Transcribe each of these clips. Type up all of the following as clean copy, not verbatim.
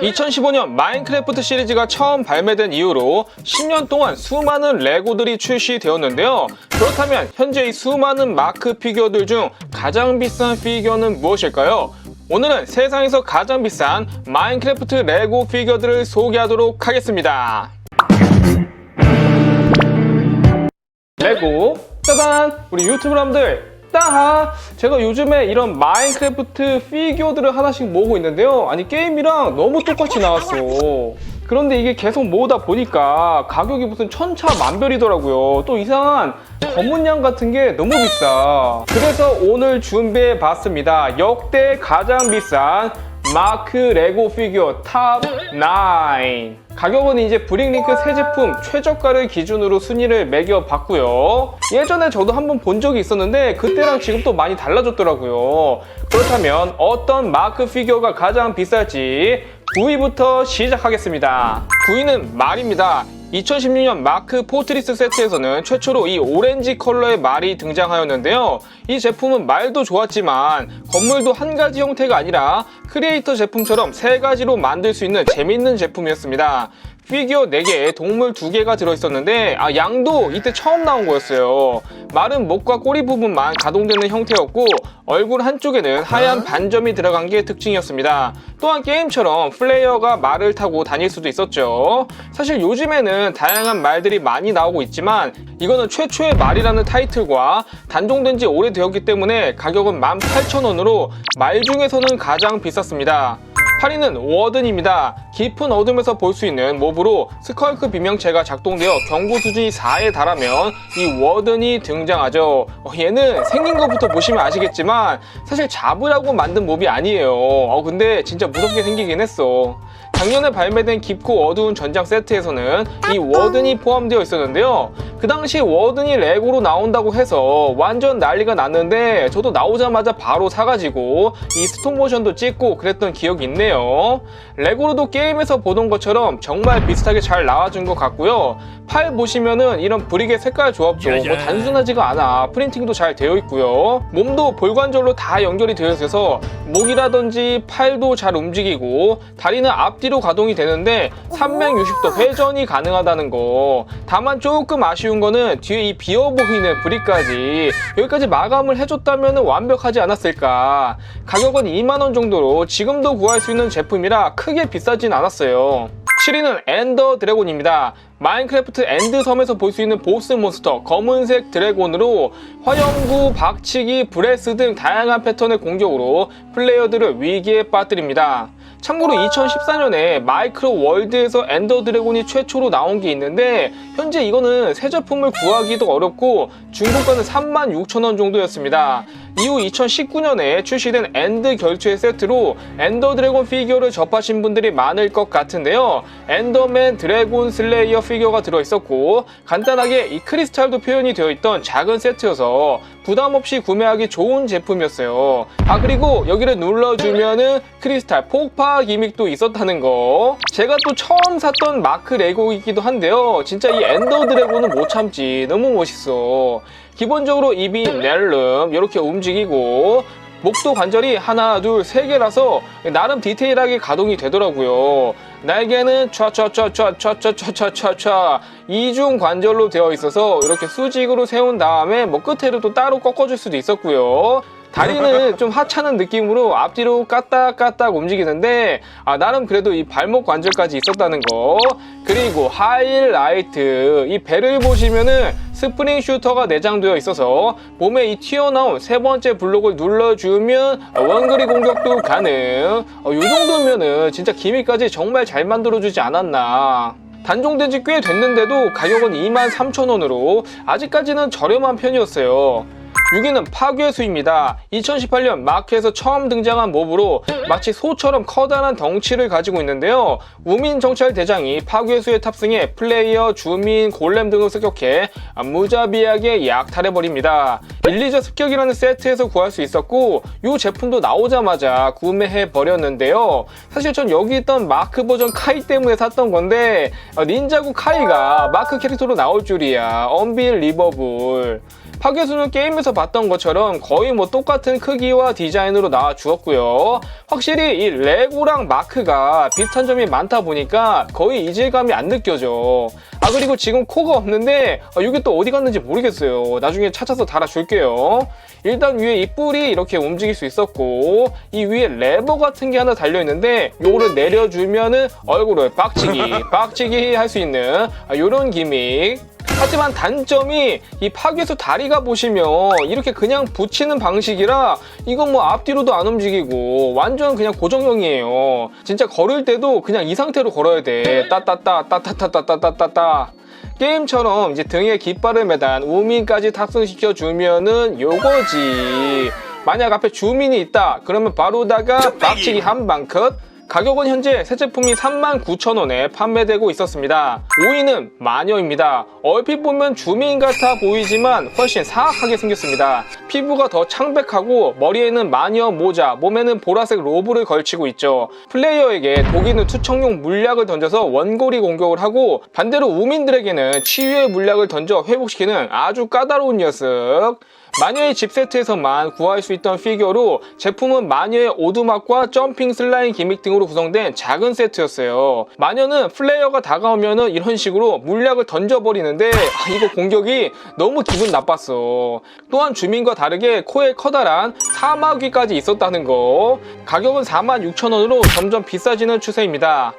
2015년 마인크래프트 시리즈가 처음 발매된 이후로 10년 동안 수많은 레고들이 출시되었는데요. 그렇다면 현재 이 수많은 마크 피규어들 중 가장 비싼 피규어는 무엇일까요? 오늘은 세상에서 가장 비싼 마인크래프트 레고 피규어들을 소개하도록 하겠습니다. 레고 짜잔! 우리 유튜브 여러분들 따하! 제가 요즘에 이런 마인크래프트 피규어들을 하나씩 모으고 있는데요. 아니 게임이랑 너무 똑같이 나왔어. 그런데 이게 계속 모으다 보니까 가격이 무슨 천차만별이더라고요. 또 이상한 검은 양 같은 게 너무 비싸. 그래서 오늘 준비해 봤습니다. 역대 가장 비싼 마크 레고 피규어 탑 9. 가격은 이제 브릭링크 새 제품 최저가를 기준으로 순위를 매겨봤고요. 예전에 저도 한번 본 적이 있었는데 그때랑 지금 또 많이 달라졌더라고요. 그렇다면 어떤 마크 피규어가 가장 비쌀지 9위부터 시작하겠습니다. 9위는 말입니다. 2016년 마크 포트리스 세트에서는 최초로 이 오렌지 컬러의 말이 등장하였는데요. 이 제품은 말도 좋았지만 건물도 한 가지 형태가 아니라 크리에이터 제품처럼 세 가지로 만들 수 있는 재밌는 제품이었습니다. 피규어 4개에 동물 2개가 들어있었는데 양도 이때 처음 나온 거였어요. 말은 목과 꼬리 부분만 가동되는 형태였고 얼굴 한쪽에는 하얀 반점이 들어간 게 특징이었습니다. 또한 게임처럼 플레이어가 말을 타고 다닐 수도 있었죠. 사실 요즘에는 다양한 말들이 많이 나오고 있지만 이거는 최초의 말이라는 타이틀과 단종된 지 오래되었기 때문에 가격은 18,000원으로 말 중에서는 가장 비쌌습니다. 8위는 워든입니다. 깊은 어둠에서 볼 수 있는 몹으로 스컬크 비명체가 작동되어 경고 수준이 4에 달하면 이 워든이 등장하죠. 얘는 생긴 것부터 보시면 아시겠지만 사실 잡으라고 만든 몹이 아니에요. 근데 진짜 무섭게 생기긴 했어. 작년에 발매된 깊고 어두운 전장 세트에서는 이 워든이 포함되어 있었는데요. 그 당시 워든이 레고로 나온다고 해서 완전 난리가 났는데 저도 나오자마자 바로 사가지고 이 스톱모션도 찍고 그랬던 기억이 있네요. 레고로도 게임에서 보던 것처럼 정말 비슷하게 잘 나와준 것 같고요. 팔 보시면은 이런 브릭의 색깔 조합도 뭐 단순하지가 않아. 프린팅도 잘 되어 있고요. 몸도 볼관절로 다 연결이 되어 있어서 목이라든지 팔도 잘 움직이고 다리는 앞뒤로 가동이 되는데 360도 회전이 가능하다는 거. 다만 조금 아쉬운 거는 뒤에 이 비어 보이는 브릭까지 여기까지 마감을 해줬다면 완벽하지 않았을까. 가격은 2만원 정도로 지금도 구할 수 있는 제품이라 크게 비싸진 않았어요. 7위는 엔더 드래곤입니다. 마인크래프트 엔드 섬에서 볼 수 있는 보스 몬스터 검은색 드래곤으로 화염구, 박치기, 브레스 등 다양한 패턴의 공격으로 플레이어들을 위기에 빠뜨립니다. 참고로 2014년에 마이크로 월드에서 엔더 드래곤이 최초로 나온 게 있는데 현재 이거는 새 제품을 구하기도 어렵고 중고가는 36,000원 정도였습니다. 이후 2019년에 출시된 엔드 결투의 세트로 엔더 드래곤 피규어를 접하신 분들이 많을 것 같은데요. 엔더맨 드래곤 슬레이어 피규어가 들어있었고 간단하게 이 크리스탈도 표현이 되어 있던 작은 세트여서 부담없이 구매하기 좋은 제품이었어요. 그리고 여기를 눌러주면은 크리스탈 폭파 기믹도 있었다는 거. 제가 또 처음 샀던 마크 레고이기도 한데요. 진짜 이 엔더 드래곤은 못 참지. 너무 멋있어. 기본적으로 입이 낼름 이렇게 움직이고 목도 관절이 하나, 둘, 세 개라서 나름 디테일하게 가동이 되더라고요. 날개는 촤촤촤촤촤촤촤 이중 관절로 되어 있어서 이렇게 수직으로 세운 다음에 뭐 끝에를 또 따로 꺾어줄 수도 있었고요. 다리는 좀 하찮은 느낌으로 앞뒤로 까딱까딱 움직이는데 나름 그래도 이 발목 관절까지 있었다는 거. 그리고 하이라이트 이 배를 보시면은 스프링 슈터가 내장되어 있어서 몸에 이 튀어나온 세 번째 블록을 눌러주면 원거리 공격도 가능. 이 정도면은 진짜 기믹까지 정말 잘 만들어주지 않았나. 단종된 지 꽤 됐는데도 가격은 23,000원으로 아직까지는 저렴한 편이었어요. 6위는 파괴수입니다. 2018년 마크에서 처음 등장한 몹으로 마치 소처럼 커다란 덩치를 가지고 있는데요. 우민 정찰 대장이 파괴수에 탑승해 플레이어, 주민, 골렘 등을 습격해 무자비하게 약탈해버립니다. 일리저 습격이라는 세트에서 구할 수 있었고 이 제품도 나오자마자 구매해버렸는데요. 사실 전 여기 있던 마크 버전 카이 때문에 샀던 건데 닌자고 카이가 마크 캐릭터로 나올 줄이야. 언빌리버블. 파괴수는 게임에서 봤던 것처럼 거의 뭐 똑같은 크기와 디자인으로 나와 주었고요. 확실히 이 레고랑 마크가 비슷한 점이 많다 보니까 거의 이질감이 안 느껴져. 그리고 지금 코가 없는데 이게 또 어디 갔는지 모르겠어요. 나중에 찾아서 달아줄게요. 일단 위에 이 뿔이 이렇게 움직일 수 있었고, 이 위에 레버 같은 게 하나 달려있는데 요거를 내려주면은 얼굴을 빡치기 할 수 있는 요런 기믹. 하지만 단점이 이 파괴수 다리가 보시면 이렇게 그냥 붙이는 방식이라 이건 뭐 앞뒤로도 안 움직이고 완전 그냥 고정형이에요. 진짜 걸을 때도 그냥 이 상태로 걸어야 돼. 따따따. 게임처럼 이제 등에 깃발을 매단 우민까지 탑승시켜 주면은 요거지. 만약 앞에 주민이 있다 그러면 바로다가 빡치기 한 방 컷. 가격은 현재 새 제품이 39,000원에 판매되고 있었습니다. 5위는 마녀입니다. 얼핏 보면 주민 같아 보이지만 훨씬 사악하게 생겼습니다. 피부가 더 창백하고 머리에는 마녀 모자, 몸에는 보라색 로브를 걸치고 있죠. 플레이어에게 독있는 투척용 물약을 던져서 원거리 공격을 하고, 반대로 우민들에게는 치유의 물약을 던져 회복시키는 아주 까다로운 녀석. 마녀의 집 세트에서만 구할 수 있던 피규어로 제품은 마녀의 오두막과 점핑 슬라임 기믹 등으로 구성된 작은 세트였어요. 마녀는 플레이어가 다가오면은 이런 식으로 물약을 던져버리는데 이거 공격이 너무 기분 나빴어. 또한 주민과 다르게 코에 커다란 사마귀까지 있었다는 거. 가격은 46,000원으로 점점 비싸지는 추세입니다.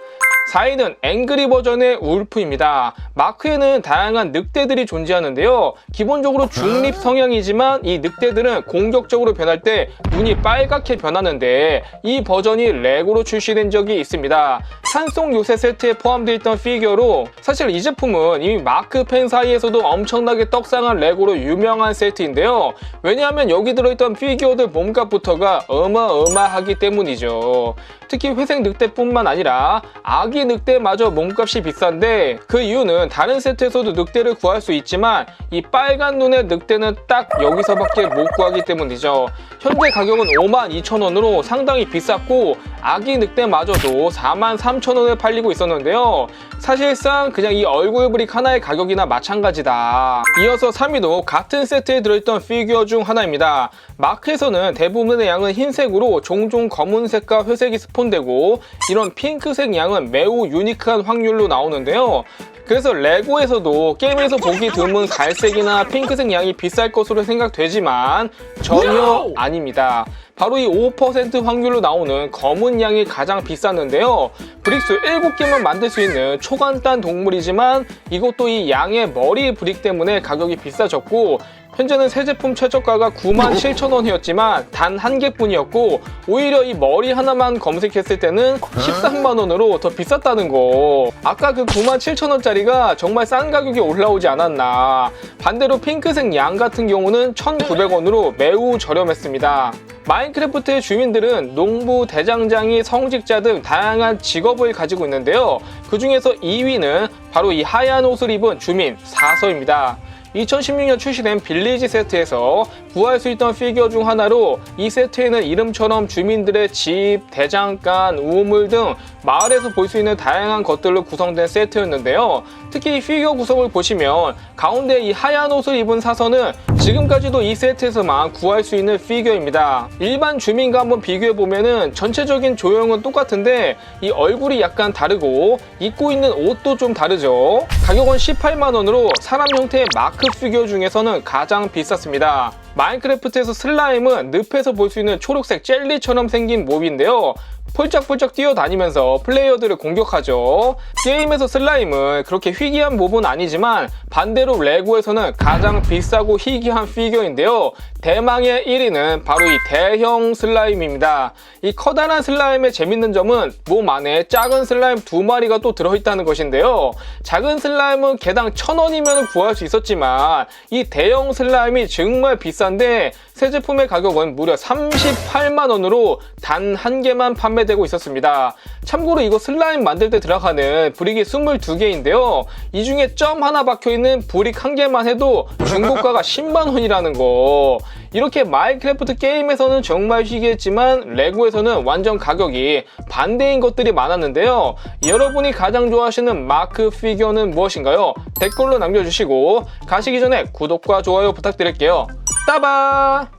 4위는 앵그리 버전의 울프입니다. 마크에는 다양한 늑대들이 존재하는데요. 기본적으로 중립 성향이지만 이 늑대들은 공격적으로 변할 때 눈이 빨갛게 변하는데 이 버전이 레고로 출시된 적이 있습니다. 산속 요새 세트에 포함되어 있던 피규어로 사실 이 제품은 이미 마크 팬 사이에서도 엄청나게 떡상한 레고로 유명한 세트인데요. 왜냐하면 여기 들어있던 피규어들 몸값부터가 어마어마하기 때문이죠. 특히 회색 늑대뿐만 아니라 아기 늑대마저 몸값이 비싼데 그 이유는 다른 세트에서도 늑대를 구할 수 있지만 이 빨간 눈의 늑대는 딱 여기서밖에 못 구하기 때문이죠. 현재 가격은 52,000원으로 상당히 비쌌고 아기 늑대마저도 43,000원에 팔리고 있었는데요. 사실상 그냥 이 얼굴 브릭 하나의 가격이나 마찬가지다. 이어서 3위도 같은 세트에 들어있던 피규어 중 하나입니다. 마크에서는 대부분의 양은 흰색으로 종종 검은색과 회색이 스폰되고 이런 핑크색 양은 매우 유니크한 확률로 나오는데요. 그래서 레고에서도 게임에서 보기 드문 갈색이나 핑크색 양이 비쌀 것으로 생각되지만 전혀 아닙니다. 바로 이 5% 확률로 나오는 검은 양이 가장 비쌌는데요. 브릭수 7개만 만들 수 있는 초간단 동물이지만 이것도 이 양의 머리 브릭 때문에 가격이 비싸졌고, 현재는 새 제품 최저가가 97,000원이었지만 단 한 개뿐이었고 오히려 이 머리 하나만 검색했을 때는 13만원으로 더 비쌌다는 거. 아까 그 97,000원짜리가 정말 싼 가격에 올라오지 않았나. 반대로 핑크색 양 같은 경우는 1,900원으로 매우 저렴했습니다. 마인크래프트의 주민들은 농부, 대장장이, 성직자 등 다양한 직업을 가지고 있는데요. 그 중에서 2위는 바로 이 하얀 옷을 입은 주민 사서입니다. 2016년 출시된 빌리지 세트에서 구할 수 있던 피규어 중 하나로 이 세트에는 이름처럼 주민들의 집, 대장간, 우물 등 마을에서 볼 수 있는 다양한 것들로 구성된 세트였는데요. 특히 이 피규어 구성을 보시면 가운데 이 하얀 옷을 입은 사서는 지금까지도 이 세트에서만 구할 수 있는 피규어입니다. 일반 주민과 한번 비교해보면은 전체적인 조형은 똑같은데 이 얼굴이 약간 다르고 입고 있는 옷도 좀 다르죠. 가격은 18만원으로 사람 형태의 마크 피규어 중에서는 가장 비쌌습니다. 마인크래프트에서 슬라임은 늪에서 볼 수 있는 초록색 젤리처럼 생긴 몹인데요. 폴짝폴짝 뛰어다니면서 플레이어들을 공격하죠. 게임에서 슬라임은 그렇게 희귀한 몹은 아니지만 반대로 레고에서는 가장 비싸고 희귀한 피규어인데요. 대망의 1위는 바로 이 대형 슬라임입니다. 이 커다란 슬라임의 재밌는 점은 몸 안에 작은 슬라임 2마리가 또 들어있다는 것인데요. 작은 슬라임은 개당 1,000원이면 구할 수 있었지만 이 대형 슬라임이 정말 비싼데 새 제품의 가격은 무려 38만원으로 단 한 개만 판매되고 있었습니다. 참고로 이거 슬라임 만들 때 들어가는 브릭이 22개인데요. 이 중에 점 하나 박혀있는 브릭 한 개만 해도 중고가가 10만원이라는 거. 이렇게 마인크래프트 게임에서는 정말 희귀했지만 레고에서는 완전 가격이 반대인 것들이 많았는데요. 여러분이 가장 좋아하시는 마크 피규어는 무엇인가요? 댓글로 남겨주시고 가시기 전에 구독과 좋아요 부탁드릴게요. 따바!